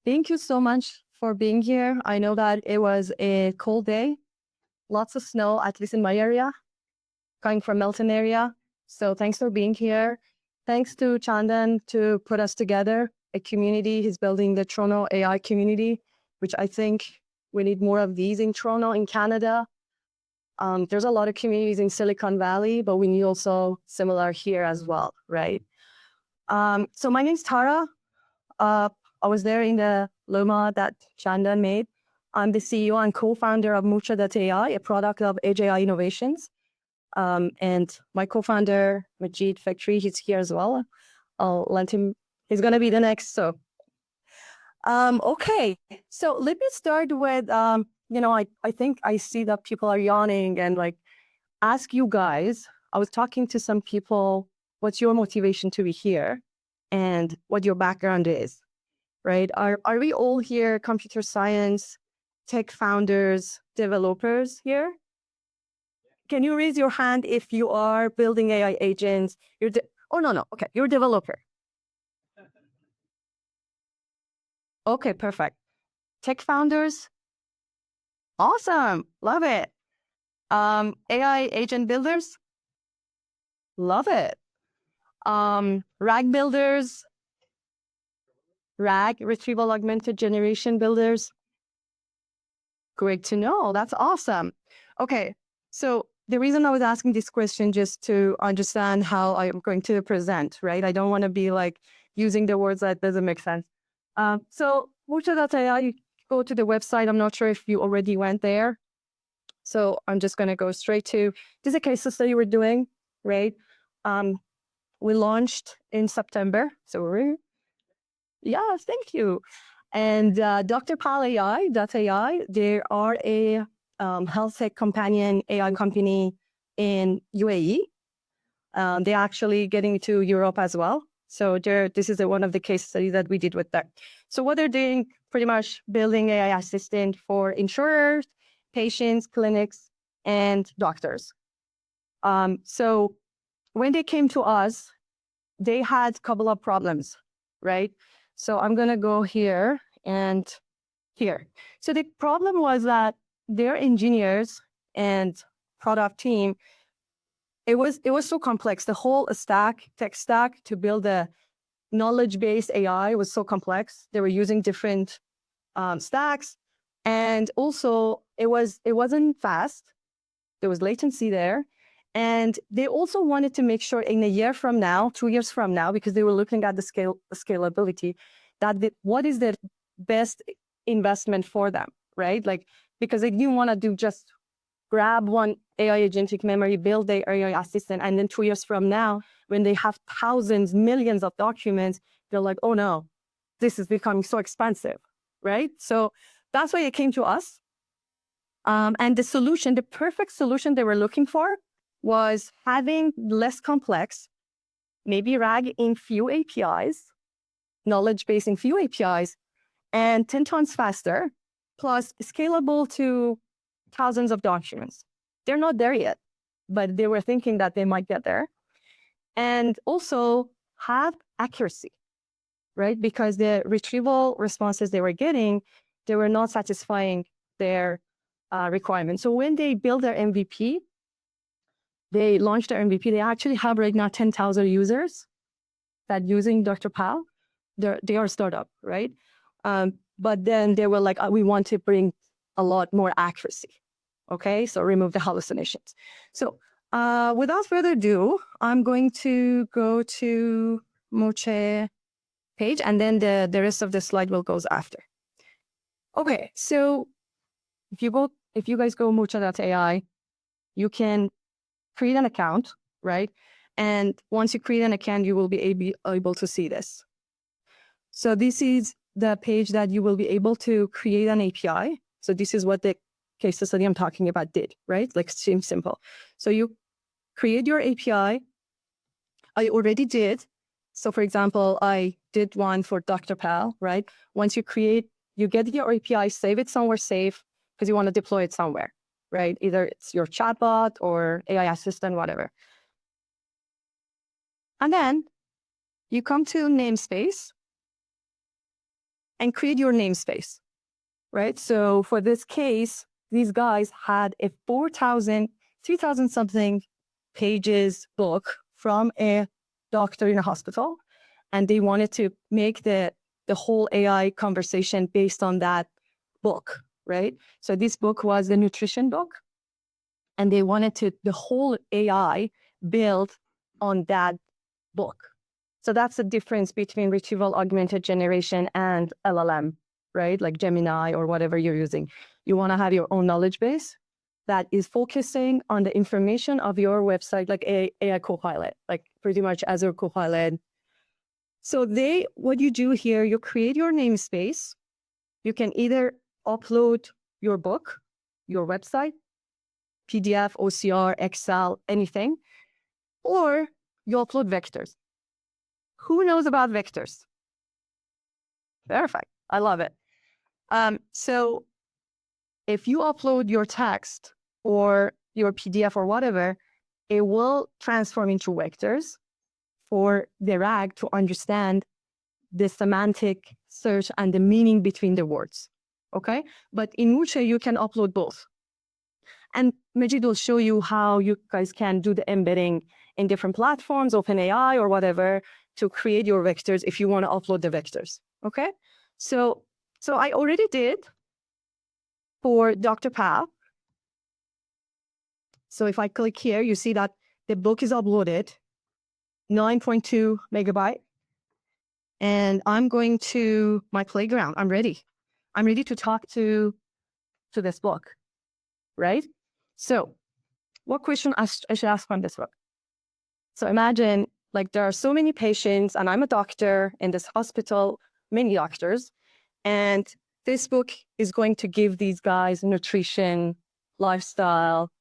Thank you so much for being here. I know that it was a cold day, lots of snow, at least in my area, coming from Melton area. So thanks for being here. Thanks to Chandan to put us together, a community. He's building the Toronto AI community, which I think we need more of these in Toronto, in Canada. There's a lot of communities in Silicon Valley, but we need also similar here as well, right? So my name's Tara. I was there in the Loma that Chandan made. I'm the CEO and co-founder of Moorcheh.AI, a product of Edge AI Innovations. And my co-founder, Majid Factory, he's here as well. I'll let him, he's going to be the next. So, okay. So let me start with, I think I see that people are yawning and like ask you guys. I was talking to some people, what's your motivation to be here and what your background is, right? Are we all here computer science, tech founders, developers here? Can you raise your hand if you are building AI agents? Oh, no. Okay, you're a developer. Okay, perfect. Tech founders? Awesome. Love it. AI agent builders? Love it. RAG builders? RAG, retrieval augmented generation builders? Great to know. That's awesome. Okay, so the reason I was asking this question just to understand how I'm going to present, right? I don't want to be like using the words that doesn't make sense. So Moorcheh.AI, you go to the website. I'm not sure if you already went there. So I'm just going to go straight to, this is a case study we're doing, right? We launched in September. So yes, thank you. And TorontoAI, they are a health tech companion AI company in UAE. They're actually getting to Europe as well. So this is one of the case studies that we did with them. So what they're doing, pretty much building AI assistant for insurers, patients, clinics, and doctors. So when they came to us, they had a couple of problems, right? So I'm going to go here and here. So the problem was that their engineers and product team, it was so complex. The whole tech stack to build a knowledge-based AI was so complex. They were using different stacks. And also it wasn't fast. There was latency there. And they also wanted to make sure in a year from now, 2 years from now, because they were looking at the scalability, that what is the best investment for them, right? Like, because they didn't want to do just grab one AI agentic memory, build their AI assistant, and then 2 years from now, when they have thousands, millions of documents, they're like, oh no, this is becoming so expensive, right? So that's why it came to us. And the solution, the perfect solution they were looking for was having less complex, maybe RAG in few APIs, knowledge base in few APIs, and 10 times faster, plus scalable to thousands of documents. They're not there yet, but they were thinking that they might get there. And also have accuracy, right? Because the retrieval responses they were getting, they were not satisfying their requirements. So when they build their MVP, they launched their MVP. They actually have right now 10,000 users that using Dr. Pal. They are a startup, right? But then they were like, we want to bring a lot more accuracy. Okay, so remove the hallucinations. So without further ado, I'm going to go to Moorcheh page, and then the rest of the slide will goes after. Okay, so if you guys go Moorcheh.ai, you can create an account, right? And once you create an account, you will be able to see this. So this is the page that you will be able to create an API. So this is what the case study I'm talking about did, right? Like seems simple. So you create your API. I already did. So for example, I did one for Dr. Pal, right? Once you get your API, save it somewhere safe because you want to deploy it somewhere, right? Either it's your chatbot or AI assistant, whatever. And then you come to namespace. and create your namespace, right? So for this case, these guys had a 3,000 something pages book from a doctor in a hospital, and they wanted to make the whole AI conversation based on that book, right? So this book was the nutrition book, and they wanted the whole AI built on that book. So that's the difference between retrieval augmented generation and LLM, right? Like Gemini or whatever you're using. You want to have your own knowledge base that is focusing on the information of your website, like AI Copilot, like pretty much Azure Copilot. So what you do here, you create your namespace. You can either upload your book, your website, PDF, OCR, Excel, anything, or you upload vectors. Who knows about vectors? Perfect. I love it. So if you upload your text or your PDF or whatever, it will transform into vectors for the RAG to understand the semantic search and the meaning between the words. Okay? But in Moorcheh, you can upload both. And Majid will show you how you guys can do the embedding in different platforms, OpenAI or whatever, to create your vectors if you want to upload the vectors. Okay? So I already did for Dr. Pal. So if I click here, you see that the book is uploaded, 9.2 megabyte. And I'm going to my playground. I'm ready. I'm ready to talk to this book, right? So what question I should ask from this book? So imagine like there are so many patients and I'm a doctor in this hospital, many doctors, and this book is going to give these guys nutrition, lifestyle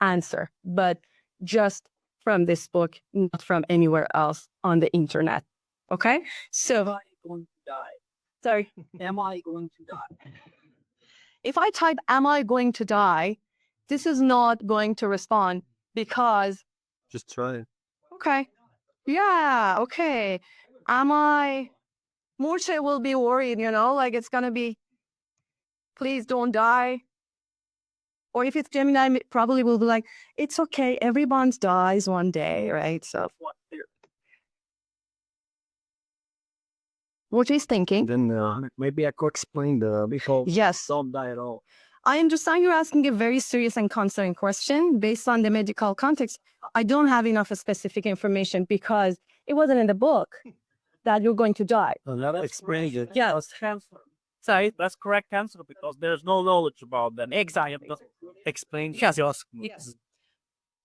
answer, but just from this book, not from anywhere else on the internet. Okay? So Am I going to die? Sorry. Am I going to die? If I type, am I going to die? This is not going to respond because, Just try it. okay. Yeah, okay. Moorcheh will be worried, like it's going to be, please don't die. Or if it's Gemini, probably will be like, it's okay. Everyone dies one day, right? So what is thinking? Then maybe I could explain because Yes. don't die at all. I understand you're asking a very serious and concerning question based on the medical context. I don't have enough specific information because it wasn't in the book that you're going to die. That explains it. Yeah, that's answer. Sorry? That's correct answer because there's no knowledge about them. Exactly. Explain. Yes.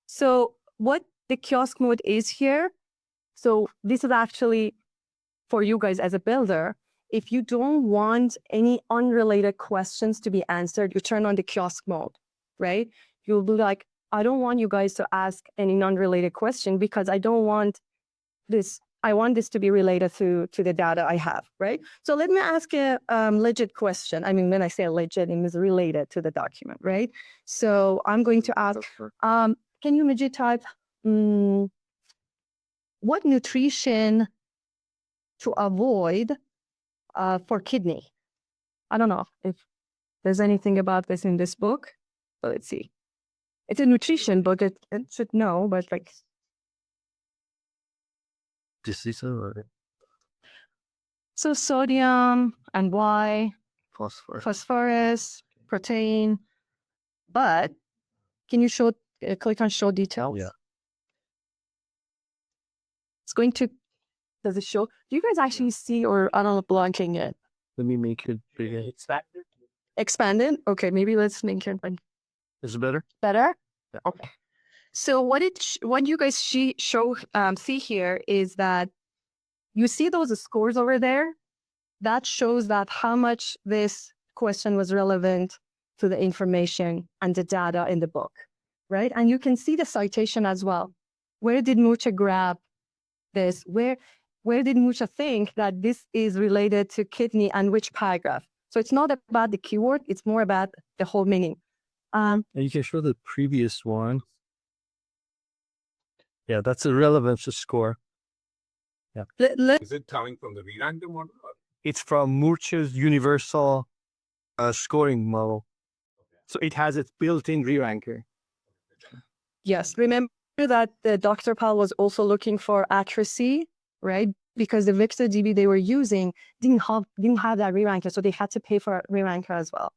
So what the kiosk mode is here, so this is actually for you guys as a builder. If you don't want any unrelated questions to be answered, you turn on the kiosk mode, right? You'll be like, I don't want you guys to ask any non-related question because I don't want this. I want this to be related to the data I have, right? So let me ask a legit question. I mean, when I say legit, it means related to the document, right? So I'm going to ask, can you Majid type, what nutrition to avoid for kidney? I don't know if there's anything about this in this book, but let's see. It's a nutrition book. It should know, but like. Disease or So sodium and Y, phosphorus. phosphorus, protein. But can you click on show details? Yeah. It's going to, does it show? Do you guys actually see, or I don't know, blocking it? Let me make it bigger. Expanded? Okay, maybe let's make it Is it better? better. Yeah. Okay. So what you guys see here is that you see those scores over there. That shows that how much this question was relevant to the information and the data in the book, right? And you can see the citation as well. Where did Moorcheh grab this? Where did Moorcheh think that this is related to kidney and which paragraph? So it's not about the keyword, it's more about the whole meaning. And you can show the previous one. Yeah, that's a relevance score. Yeah. Let, Is it coming from the random one? It's from Moorcheh's universal scoring model. So it has its built-in re-ranker. Yes. Remember that the Dr. Pal was also looking for accuracy, right? Because the Vector DB they were using didn't have that re-ranker, so they had to pay for a re-ranker as well.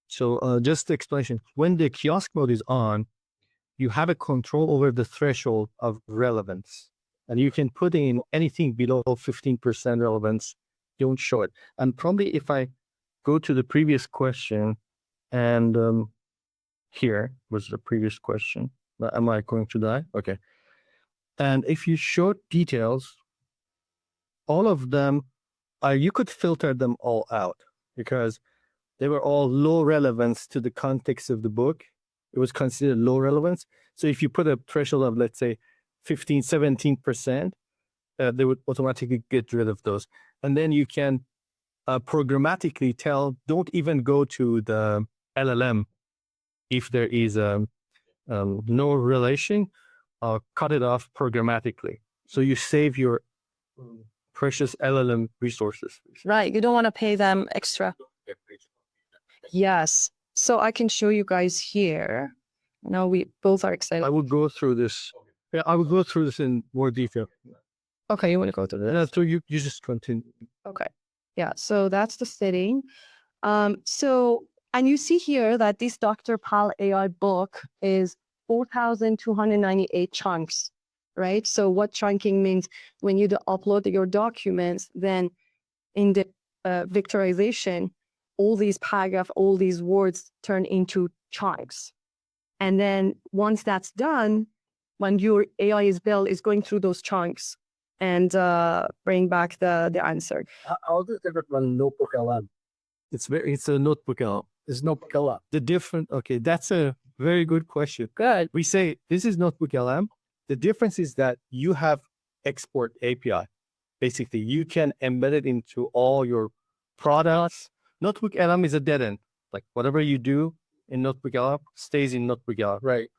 So just the explanation, when the kiosk mode is on, you have a control over the threshold of relevance. And you can put in anything below 15% relevance, don't show it. And probably if I go to the previous question, and here was the previous question. Am I going to die? Okay. And if you show details, all of them, you could filter them all out because they were all low relevance to the context of the book. It was considered low relevance. So if you put a threshold of, let's say, 15, 17%, they would automatically get rid of those. And then you can programmatically tell, don't even go to the LLM if there is no relation, cut it off programmatically. So you save your precious LLM resources. Right. You don't want to pay them extra. Yes. So I can show you guys here. Now we both are excited. I will go through this. Yeah, I will go through this in more detail. Okay, you want to go through this? So you just continue. Okay. Yeah. So that's the setting. And you see here that this Dr. Pal AI book is 4,298 chunks, right? So what chunking means when you upload your documents, then in the vectorization, all these paragraphs, all these words turn into chunks. And then once that's done, when your AI is built, it's going through those chunks and bring back the answer. How does it run notebook LM? It's a notebook LM. It's notebook LM. Okay, that's a very good question. Good. We say this is notebook LM. The difference is that you have export API. Basically, you can embed it into all your products. Notebook LM is a dead end. Like whatever you do in Notebook LM stays in Notebook LM. Right.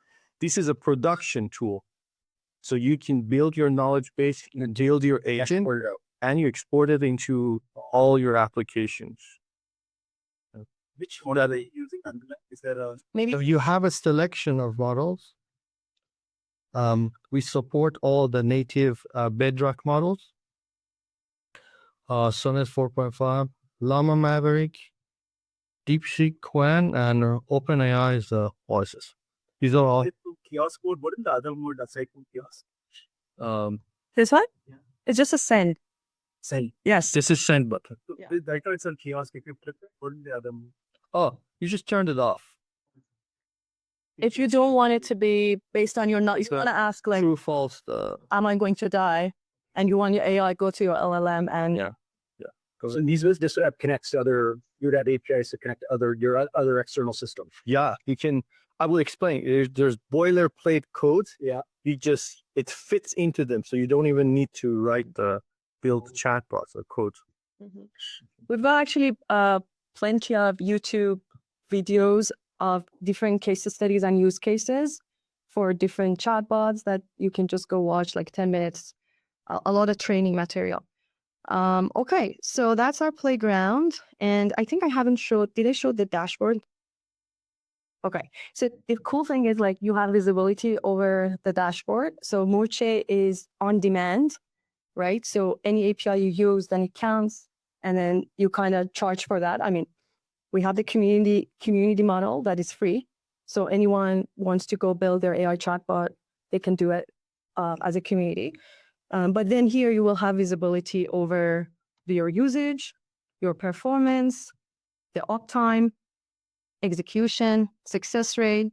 This is a production tool. So you can build your knowledge base, build your agent, and you export it into all your applications. Which one are they using? Is that maybe? So you have a selection of models. We support all the native Bedrock models. Sonnet 4.5, Llama Maverick, DeepSeek Quen, and OpenAI is Oasis. These are all. Kiosk mode. What is the other mode aside from kiosk? This one? Yeah. It's just a send. Send. Yes. This is send button. Yeah. Right now it's on kiosk. If you flip it, what is the other mode? Oh, you just turned it off. If you don't want it to be based on your knowledge, you want to ask like, true, false. am I going to die? And you want your AI go to your LLM and Yeah. So in these ways, this app connects to you'd add APIs to connect to your other external systems. Yeah, you can. I will explain. There's boilerplate codes. Yeah, it fits into them, so you don't even need to build chatbots or codes. Mm-hmm. We've got actually plenty of YouTube videos of different case studies and use cases for different chatbots that you can just go watch like 10 minutes. A lot of training material. Okay, so that's our playground. And I think I haven't did I show the dashboard? Okay, so the cool thing is like you have visibility over the dashboard. So Moorcheh is on demand, right? So any API you use, then it counts, and then you kind of charge for that. I mean, we have the community model that is free. So anyone wants to go build their AI chatbot, they can do it as a community. But then here you will have visibility over your usage, your performance, the uptime, execution, success rate,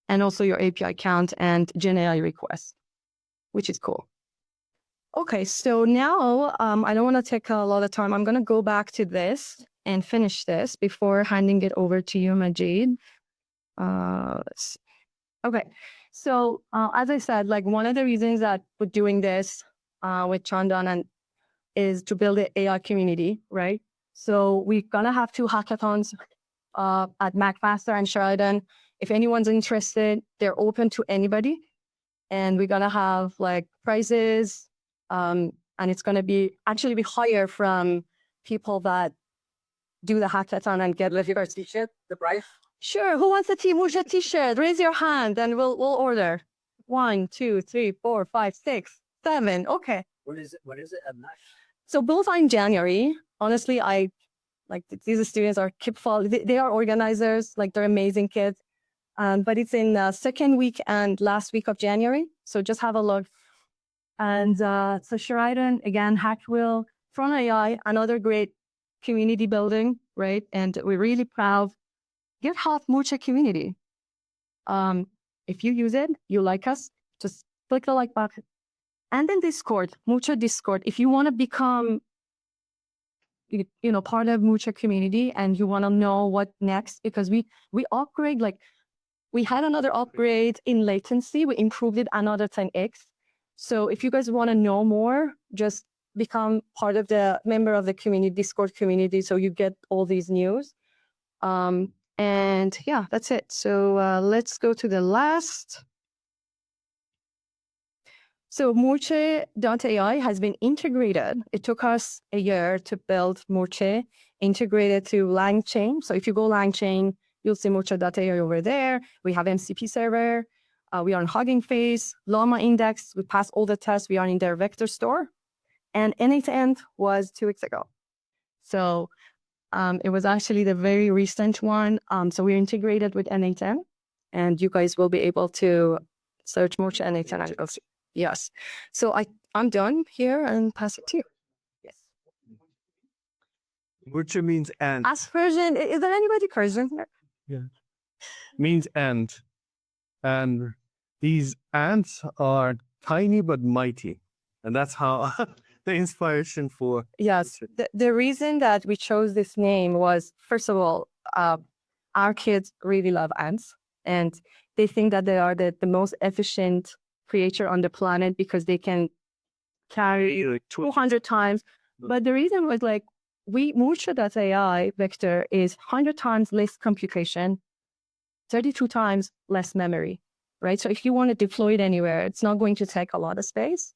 and also your API count and Gen AI requests, which is cool. Okay, so now I don't want to take a lot of time. I'm going to go back to this and finish this before handing it over to you, Majid. Let's see. Okay, so as I said, like one of the reasons that we're doing this with Chandan is to build an AI community, right? So we're gonna have 2 hackathons at McMaster and Sheridan. If anyone's interested, they're open to anybody, and we're gonna have like prizes, and it's gonna be higher from people that do the hackathon and get Your t-shirt, the price? Sure. Who wants a Moorcheh t-shirt? Raise your hand and we'll order. 1, 2, 3, 4, 5, 6, 7. Okay. What is it? What is it? So both are in January. Honestly, I like these students are keep following. They are organizers. Like they're amazing kids. But it's in the second week and last week of January. So just have a look. And so Sheridan, again, Hackwill, TorontoAI, another great community building, right? And we're really proud. GitHub Moorcheh community. If you use it, you like us, just click the like button. And then Discord, Moorcheh Discord. If you want to become, part of Moorcheh community and you want to know what next, because we upgrade, like we had another upgrade in latency. We improved it another 10x. So if you guys want to know more, just become part of the member of the community, Discord community, so you get all these news. And yeah, that's it. So let's go to the last. So Moorcheh.AI has been integrated. It took us a year to build Moorcheh, integrated to LangChain. So if you go LangChain, you'll see Moorcheh.ai over there. We have MCP server. We are on Hugging Face, Llama Index. We passed all the tests. We are in their vector store. And N8N was 2 weeks ago. So it was actually the very recent one. So we're integrated with N8N, and you guys will be able to search Moorcheh N8N and go see. Yes. So I'm done here and pass it to you. Yes. Moorcheh means and. Ask Persian. Is there anybody Persian here? Yeah. Means and. And these ants are tiny but mighty. And that's how the inspiration for. Yes. The reason that we chose this name was, first of all, our kids really love ants. And they think that they are the most efficient creature on the planet because they can carry like 200 times. But the reason was like, Moorcheh.ai vector is 100 times less computation, 32 times less memory, right? So if you want to deploy it anywhere, it's not going to take a lot of space.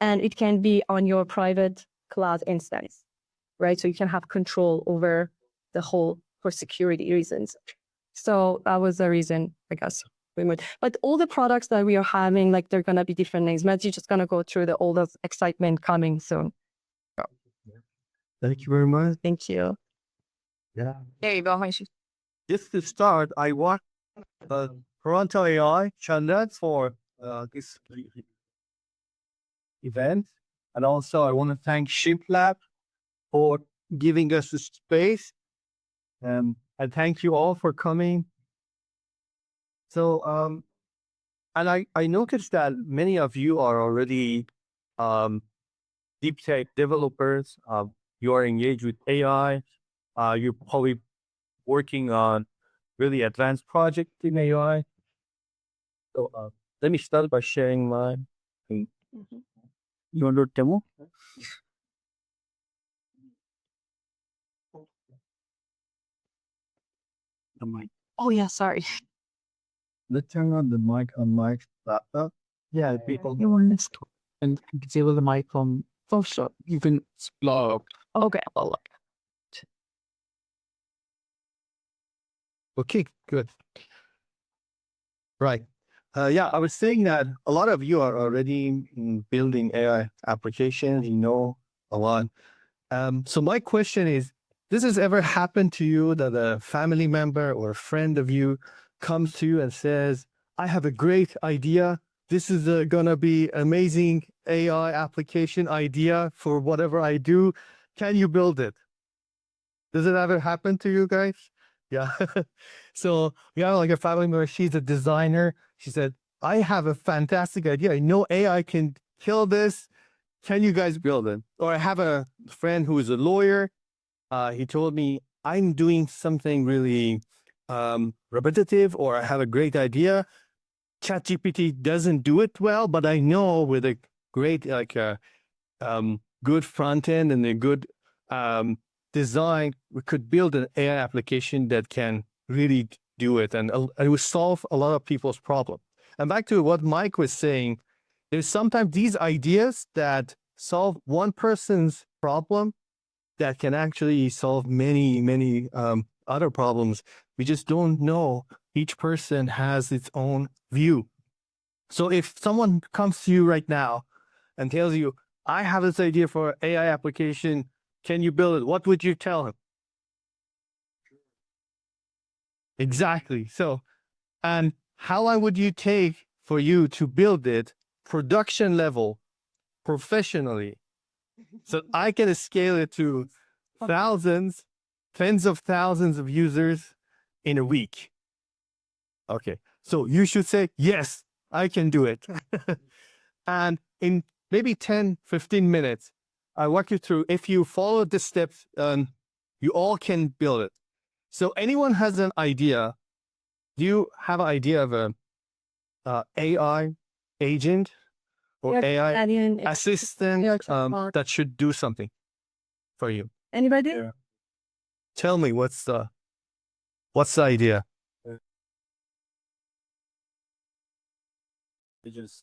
And it can be on your private cloud instance, right? So you can have control over the whole for security reasons. So that was the reason, I guess. But all the products that we are having, like they're going to be different names. Matt's just going to go through all the excitement coming soon. Thank you very much. Thank you. Yeah. There you go. Just to start, I want TorontoAI channel for this event. And also I want to thank ShipLab for giving us the space. And thank you all for coming. So, and I noticed that many of you are already deep tech developers. You are engaged with AI. You're probably working on really advanced project in AI. So let me start by sharing my. You want to demo? The mic. Oh, yeah, sorry. Let's turn on the mic on Mike's laptop. Yeah, people. You want this? And you can disable the mic from Photoshop. You can explore. Okay. Okay, good. Right. Yeah, I was saying that a lot of you are already building AI applications, you know, a lot. So my question is, this has ever happened to you that a family member or a friend of you comes to you and says, I have a great idea. This is gonna be amazing AI application idea for whatever I do. Can you build it? Does it ever happen to you guys? Yeah. So we have like a family member, she's a designer. She said, I have a fantastic idea. I know AI can kill this. Can you guys build it? Or I have a friend who is a lawyer. He told me, I'm doing something really repetitive, or I have a great idea. ChatGPT doesn't do it well, but I know with a great, good front end and a good design, we could build an AI application that can really do it, and it will solve a lot of people's problems. And back to what Mike was saying, there's sometimes these ideas that solve one person's problem that can actually solve many other problems. We just don't know. Each person has its own view. So if someone comes to you right now and tells you, I have this idea for an AI application, can you build it? What would you tell him? Exactly. So, and how long would you take for you to build it production level professionally? So I can scale it to thousands, tens of thousands of users in a week. Okay. So you should say, yes, I can do it. And in maybe 10, 15 minutes, I walk you through. If you follow the steps, you all can build it. So anyone has an idea. Do you have an idea of a AI agent or AI assistant that should do something for you? Anybody? Yeah. Tell me what's the idea?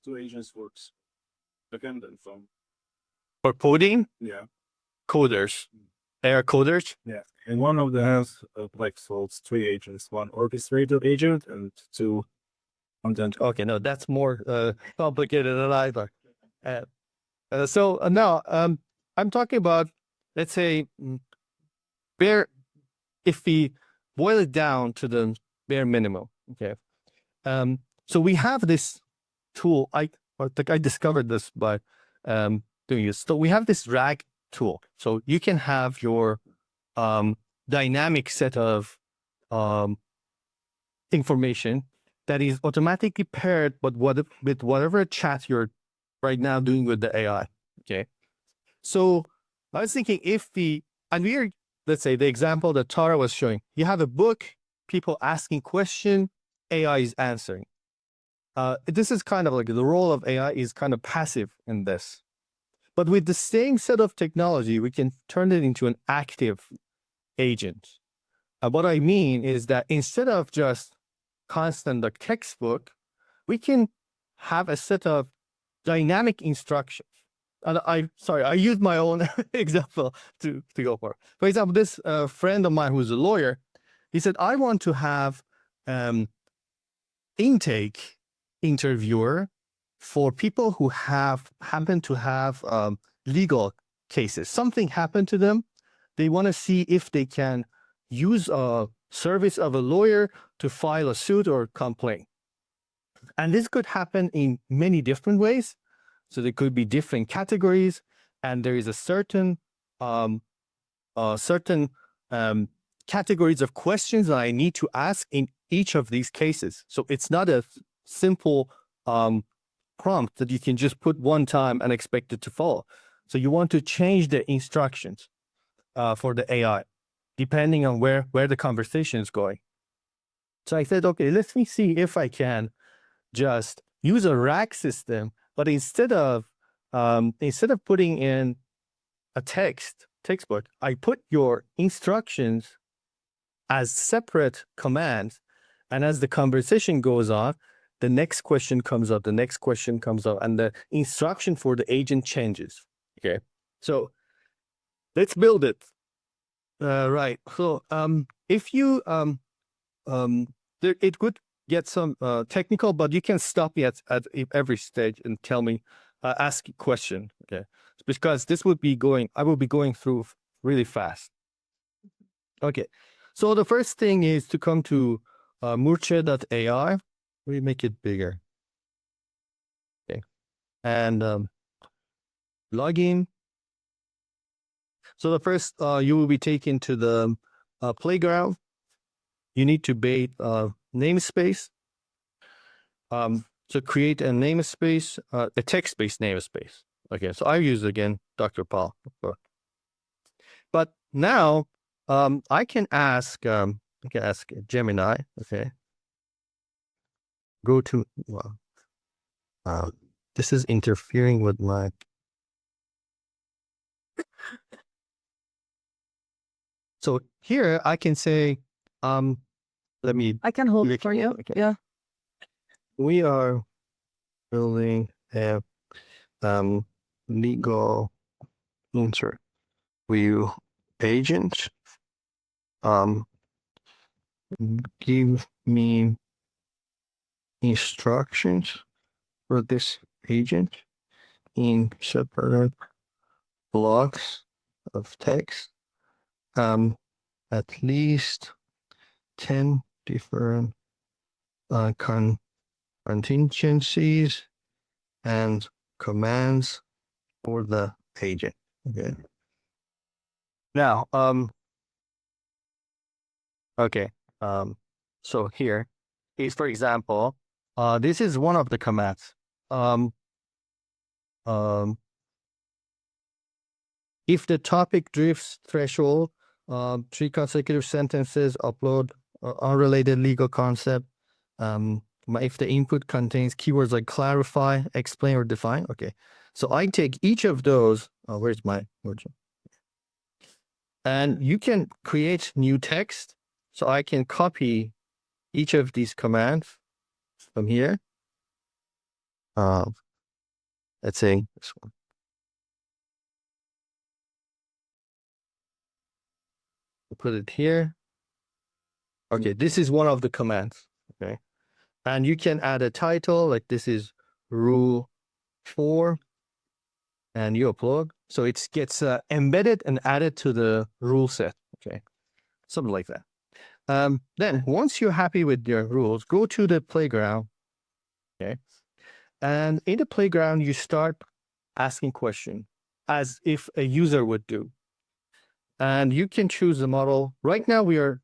Two agents works. Backend and from. For coding, Yeah. coders, AI coders. Yeah. And one of them has like solves three agents, one orchestrator agent and two content. Okay, no, that's more complicated than I thought. So now I'm talking about, let's say, bare. If we boil it down to the bare minimum, okay. So we have this tool. I think I discovered this by doing this. So we have this RAG tool. So you can have your dynamic set of information that is automatically paired with whatever chat you're right now doing with the AI. Okay. So I was thinking and we're, let's say the example that Tara was showing, you have a book, people asking question, AI is answering. This is kind of like the role of AI is kind of passive in this. But with the same set of technology, we can turn it into an active agent. What I mean is that instead of just constant like textbook, we can have a set of dynamic instructions. And I used my own example to go for. For example, this friend of mine who's a lawyer, he said, I want to have intake interviewer for people who happen to have legal cases. Something happened to them. They want to see if they can use a service of a lawyer to file a suit or complaint. And this could happen in many different ways. So there could be different categories, and there is a certain categories of questions that I need to ask in each of these cases. So it's not a simple prompt that you can just put one time and expect it to follow. So you want to change the instructions for the AI, depending on where the conversation is going. So I said, okay, let me see if I can just use a rack system, but instead of putting in a textbook, I put your instructions as separate commands, and as the conversation goes on, the next question comes up, the next question comes up, and the instruction for the agent changes. Okay, so let's build it. Right. So if you it could get some technical, but you can stop me at every stage and tell me, ask a question. Okay, because this would be I will be going through really fast. Okay, so the first thing is to come to Moorcheh.AI. Let me make it bigger. Okay, and log in. So the first, you will be taken to the playground. You need to bait namespace. So create a namespace, a text-based namespace. Okay, so I use again Dr. Paul. But now I can ask Gemini. Okay, go to. This is interfering with my. So here I can say, let me. I can hold it for you. Okay. Yeah. We are building a legal interview agent, give me instructions for this agent in separate blocks of text, at least 10 different contingencies and commands for the agent. Okay. Now, okay. So here is, for example, this is one of the commands. If the topic drifts threshold, 3 consecutive sentences, upload unrelated legal concept. If the input contains keywords like clarify, explain, or define. Okay. So I take each of those. Where's my Moorcheh? And you can create new text. So I can copy each of these commands from here. Let's say this one. Put it here. Okay, this is one of the commands. Okay. And you can add a title, like this is rule 4, and you upload. So it gets embedded and added to the rule set. Okay, something like that. Then once you're happy with your rules, go to the playground. Okay. And in the playground, you start asking questions as if a user would do. And you can choose the model. Right now, we are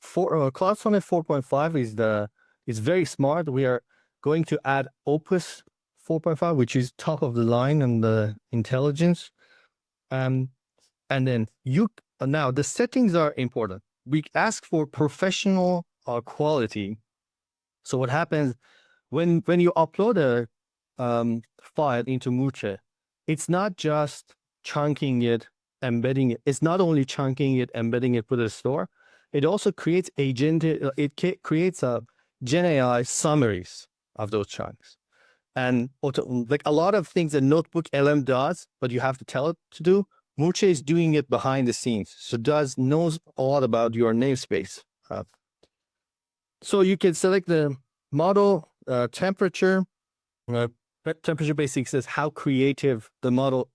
Cloud Summit 4.5 is very smart. We are going to add Opus 4.5, which is top of the line and the intelligence. And then now the settings are important. We ask for professional quality. So what happens when you upload a file into Moorcheh, it's not just chunking it, embedding it. It's not only chunking it, embedding it, put it in a store. It also creates creates a Gen AI summaries of those chunks. And like a lot of things that Notebook LM does, but you have to tell it to do, Moorcheh is doing it behind the scenes. So knows a lot about your namespace. So you can select the model, temperature. Temperature basically says how creative the model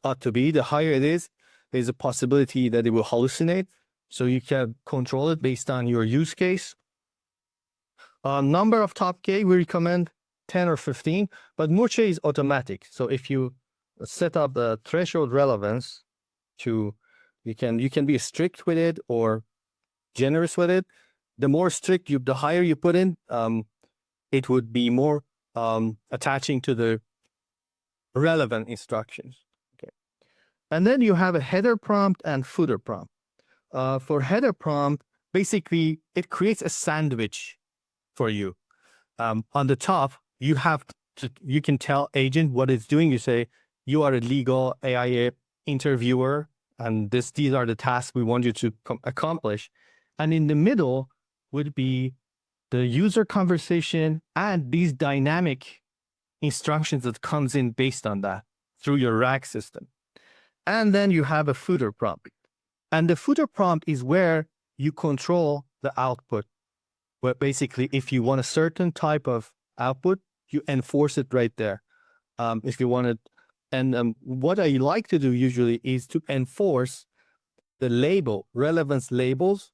ought to be. The higher it is, there's a possibility that it will hallucinate. So you can control it based on your use case. Number of top K, we recommend 10 or 15, but Moorcheh is automatic. So if you set up the threshold relevance you can be strict with it or generous with it. The more strict the higher you put in, it would be more attaching to the relevant instructions. Okay. And then you have a header prompt and footer prompt. For header prompt, basically it creates a sandwich for you. On the top, you can tell agent what it's doing. You say, you are a legal AI interviewer, and these are the tasks we want you to accomplish. And in the middle would be the user conversation and these dynamic instructions that comes in based on that through your RAG system. And then you have a footer prompt. And the footer prompt is where you control the output. Where basically, if you want a certain type of output, you enforce it right there. If you want it, and what I like to do usually is to enforce the relevance labels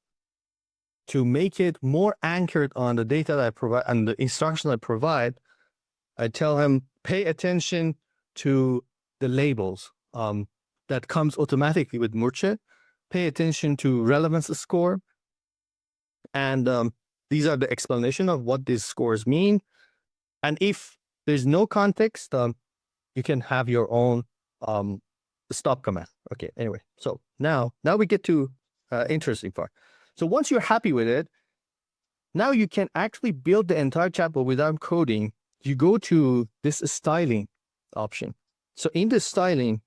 to make it more anchored on the data that I provide and the instruction I provide. I tell him, pay attention to the labels that comes automatically with Moorcheh. Pay attention to relevance score. And these are the explanation of what these scores mean. And if there's no context, you can have your own stop command. Okay, anyway, so now we get to interesting part. So once you're happy with it, now you can actually build the entire chatbot without coding. You go to this styling option. So in the styling,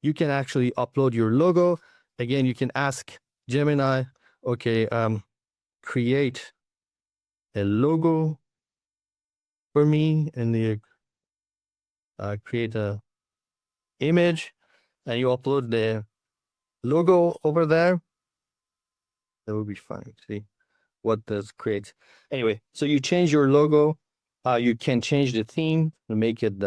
you can actually upload your logo. Again, you can ask Gemini, okay, create a logo for me, and you create a image, and you upload the logo over there. That would be fine. See what does create. Anyway, so you change your logo. You can change the theme to make it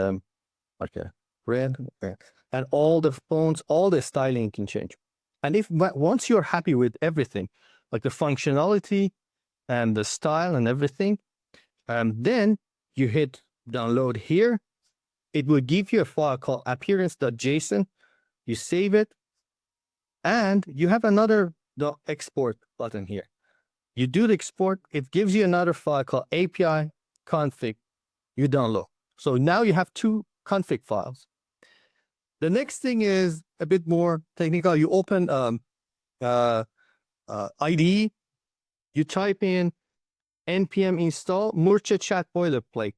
like a red. Okay. And all the fonts, all the styling you can change. And once you're happy with everything, like the functionality and the style and everything, then you hit download here. It will give you a file called appearance.json. You save it, and you have another export button here. You do the export, it gives you another file called API config. You download. So now you have 2 config files. The next thing is a bit more technical. You open IDE, you type in npm install Moorcheh chat boilerplate.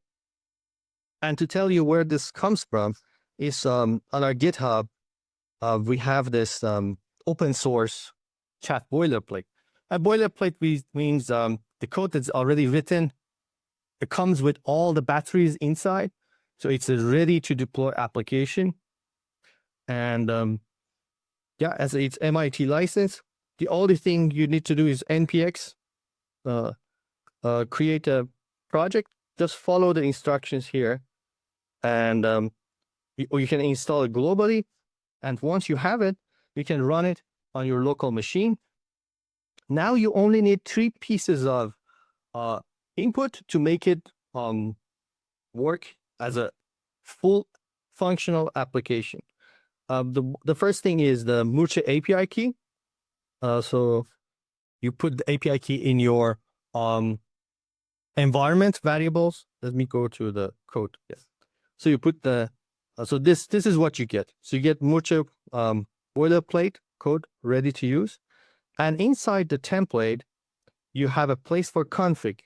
And to tell you where this comes from is on our GitHub, we have this open source chat boilerplate. A boilerplate means the code that's already written. It comes with all the batteries inside. So it's a ready to deploy application. And yeah, as it's MIT license, the only thing you need to do is npx, create a project, just follow the instructions here. And you can install it globally. And once you have it, you can run it on your local machine. Now you only need 3 pieces of input to make it work as a full functional application. The first thing is the Moorcheh API key. So you put the API key in your environment variables. Let me go to the code. Yes. So you put the so this is what you get. So you get Moorcheh boilerplate code ready to use, and inside the template you have a place for config.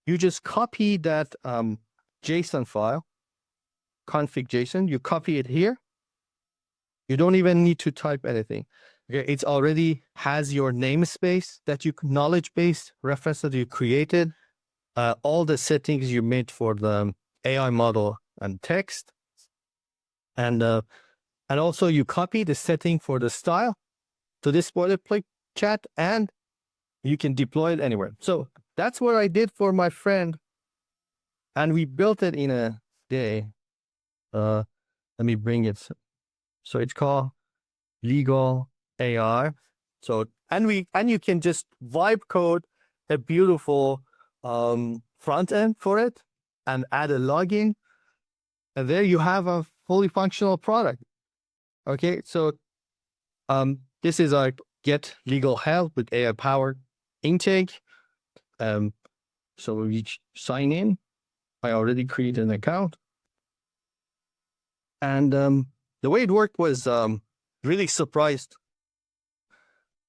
You just copy that JSON file, config JSON. You copy it here. You don't even need to type anything. Okay, it already has your namespace that you knowledge base reference that you created, all the settings you made for the AI model and text, and also you copy the setting for the style to this boilerplate chat, and you can deploy it anywhere. So that's what I did for my friend, and we built it in a day. Let me bring it. So it's called Legal AI. So and you can just vibe code a beautiful front end for it and add a login, and there you have a fully functional product. Okay, so this is our get legal help with AI powered intake. So we sign in. I already created an account, and the way it worked was really surprised.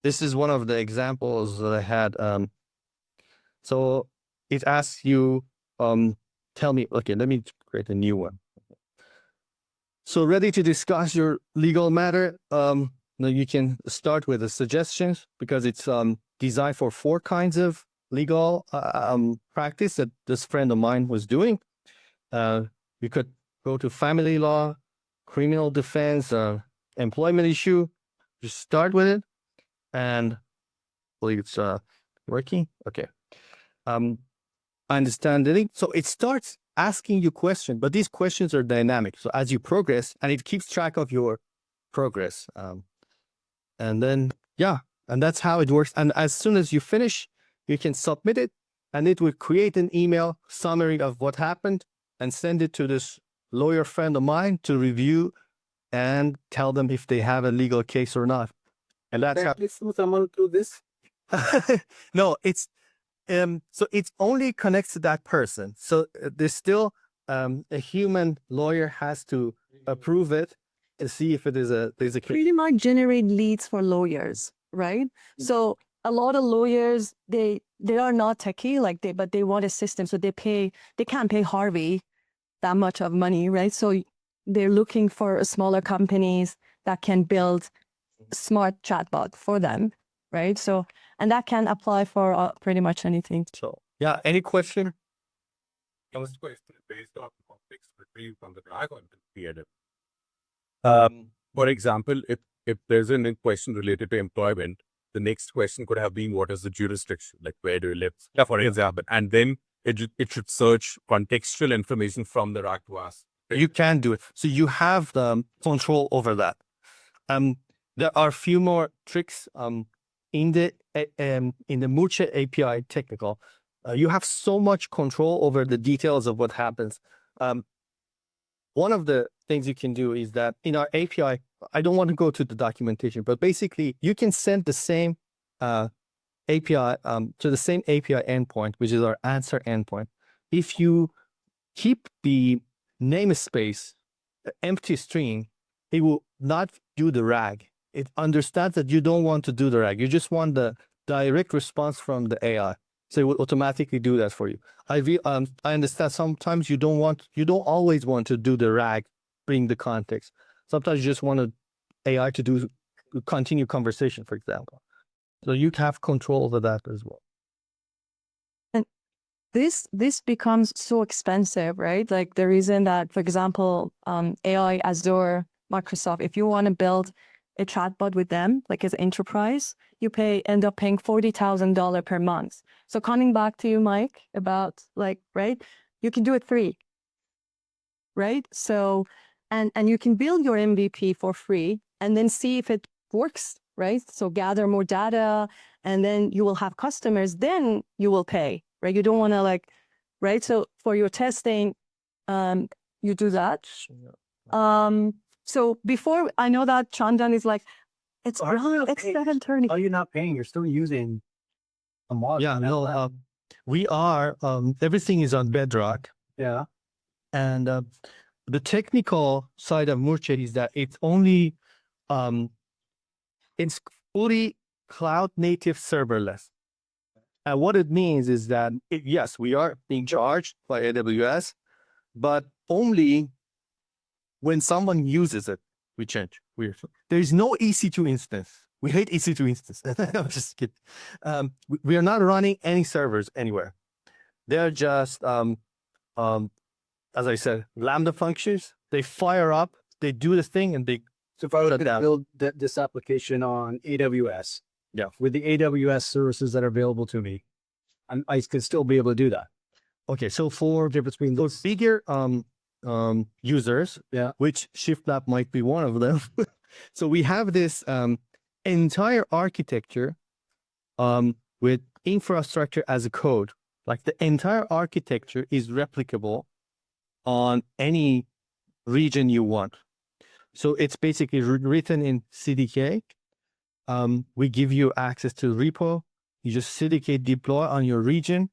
This is one of the examples that I had. So it asks you, tell me, okay, let me create a new one. So ready to discuss your legal matter? Now you can start with the suggestions because it's designed for 4 kinds of legal practice that this friend of mine was doing. You could go to family law, criminal defense, employment issue. Just start with it, and I believe it's working. Okay. I understand it. So it starts asking you questions, but these questions are dynamic. So as you progress, and it keeps track of your progress. And then, yeah, and that's how it works. And as soon as you finish, you can submit it, and it will create an email summary of what happened and send it to this lawyer friend of mine to review and tell them if they have a legal case or not. And that's how. Please someone do this. No, it's so it only connects to that person. So there's still a human lawyer has to approve it and see if it is there's a case. Pretty much generate leads for lawyers, right? So a lot of lawyers, they are not techie, but they want a system. So they can't pay Harvey that much of money, right? So they're looking for smaller companies that can build smart chatbot for them, right? So, and that can apply for pretty much anything. So yeah, any question? I was based on topics retrieved from the Dragon creative. For example, if if there's a question related to employment, the next question could have been, what is the jurisdiction? Like, where do you live? Yeah, for example. And then it should search contextual information from the RAG to ask. You can do it. So you have the control over that. There are a few more tricks in the Moorcheh API technical. You have so much control over the details of what happens. One of the things you can do is that in our API, I don't want to go to the documentation, but basically you can send the same API to the same API endpoint, which is our answer endpoint. If you keep the namespace empty string, it will not do the RAG. It understands that you don't want to do the RAG. You just want the direct response from the AI. So it will automatically do that for you. I understand sometimes you don't always want to do the RAG, bring the context. Sometimes you just want AI to continue conversation, for example. So you have control over that as well. And this becomes so expensive, right? Like the reason that, for example, AI, Azure, Microsoft, if you want to build a chatbot with them, like as enterprise, you end up paying $40,000 per month. So coming back to you, Mike, about like, right, you can do it free, right? So, and you can build your MVP for free and then see if it works, right? So gather more data and then you will have customers, then you will pay, right? You don't want to like, right? So for your testing, you do that. So before, I know that Chandan is like, it's 7:30. Are you not paying? You're still using a model. Yeah, no, we are, everything is on Bedrock. Yeah. And the technical side of Moorcheh is that it's only, it's fully cloud native serverless. And what it means is that, yes, we are being charged by AWS, but only when someone uses it, we change. There is no EC2 instance. We hate EC2 instance. I'm just kidding. We are not running any servers anywhere. They're just, as I said, Lambda functions. They fire up, they do the thing, and they. So if I were to build this application on AWS, Yeah, with the AWS services that are available to me, I could still be able to do that. Okay, so for those bigger users, Yeah. which ShiftLab might be one of them. So we have this entire architecture with infrastructure as a code. Like the entire architecture is replicable on any region you want. So it's basically written in CDK. We give you access to repo. You just CDK deploy on your region.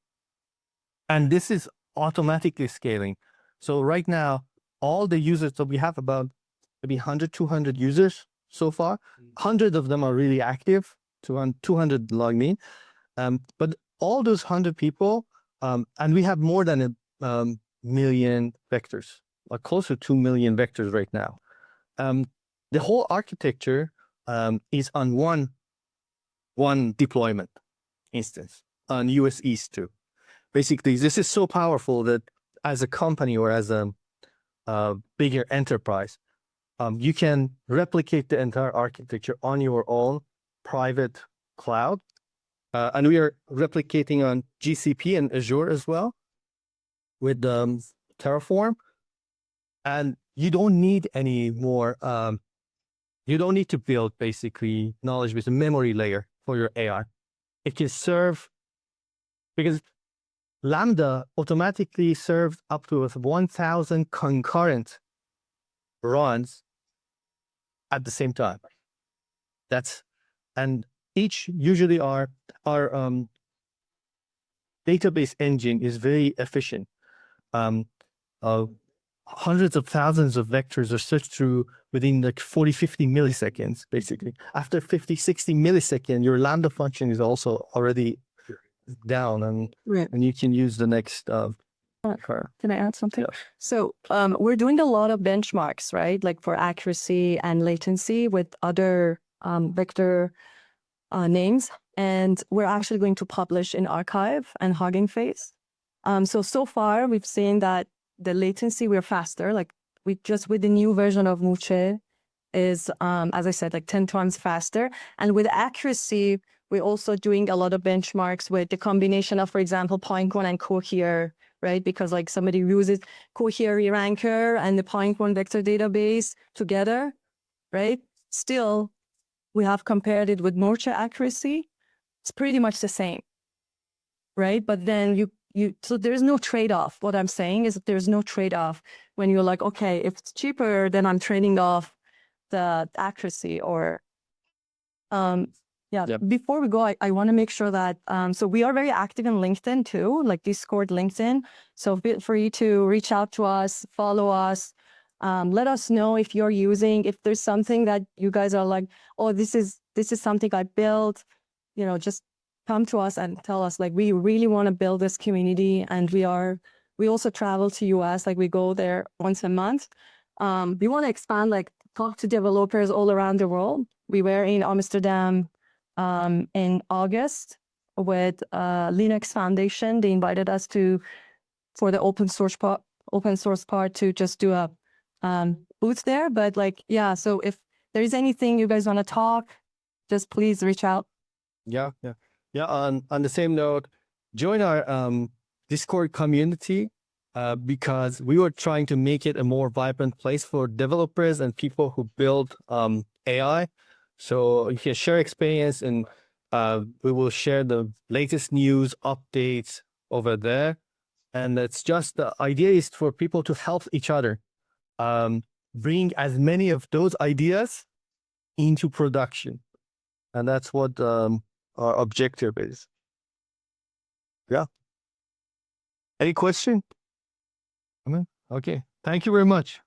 And this is automatically scaling. So right now, all the users, so we have about maybe 100, 200 users so far. 100 of them are really active, 200 logged in. But all those 100 people, and we have more than a million vectors, like close to 2 million vectors right now. The whole architecture is on one deployment instance on US East 2. Basically, this is so powerful that as a company or as a bigger enterprise, you can replicate the entire architecture on your own private cloud. And we are replicating on GCP and Azure as well with Terraform. And you don't need any more, you don't need to build basically knowledge with a memory layer for your AI. It can serve, because Lambda automatically serves up to 1,000 concurrent runs at the same time. And each usually our database engine is very efficient. Hundreds of thousands of vectors are searched through within like 40, 50 milliseconds, basically. After 50, 60 milliseconds, your Lambda function is also already down, and you can use the next. Can I add something? Yeah. So we're doing a lot of benchmarks, right? Like for accuracy and latency with other vector names. And we're actually going to publish in archive and Hugging Face. So far, we've seen that the latency, we're faster. Like with the new version of Moorcheh, is, as I said, like 10 times faster. And with accuracy, we're also doing a lot of benchmarks with the combination of, for example, Point One and Cohere, right? Because like somebody uses Cohere ranker and the Point One vector database together, right? Still, we have compared it with Moorcheh accuracy. It's pretty much the same, right? But then so there's no trade-off. What I'm saying is that there's no trade-off when you're like, okay, if it's cheaper, then I'm trading off the accuracy or, yeah. Yep. Before we go, I want to make sure that, so we are very active in LinkedIn too, like Discord, LinkedIn. So feel free to reach out to us, follow us. Let us know if if there's something that you guys are like, oh, this is something I built, just come to us and tell us, like, we really want to build this community. And we also travel to US, like we go there once a month. We want to expand, like talk to developers all around the world. We were in Amsterdam in August with Linux Foundation. They invited us for the open source part to just do a booth there. But like, yeah, so if there is anything you guys want to talk, just please reach out. Yeah. On the same note, join our Discord community because we were trying to make it a more vibrant place for developers and people who build AI. So you can share experience, and we will share the latest news updates over there. And it's just the idea is for people to help each other, bring as many of those ideas into production, and that's what our objective is. Yeah. Any question? Okay. Thank you very much.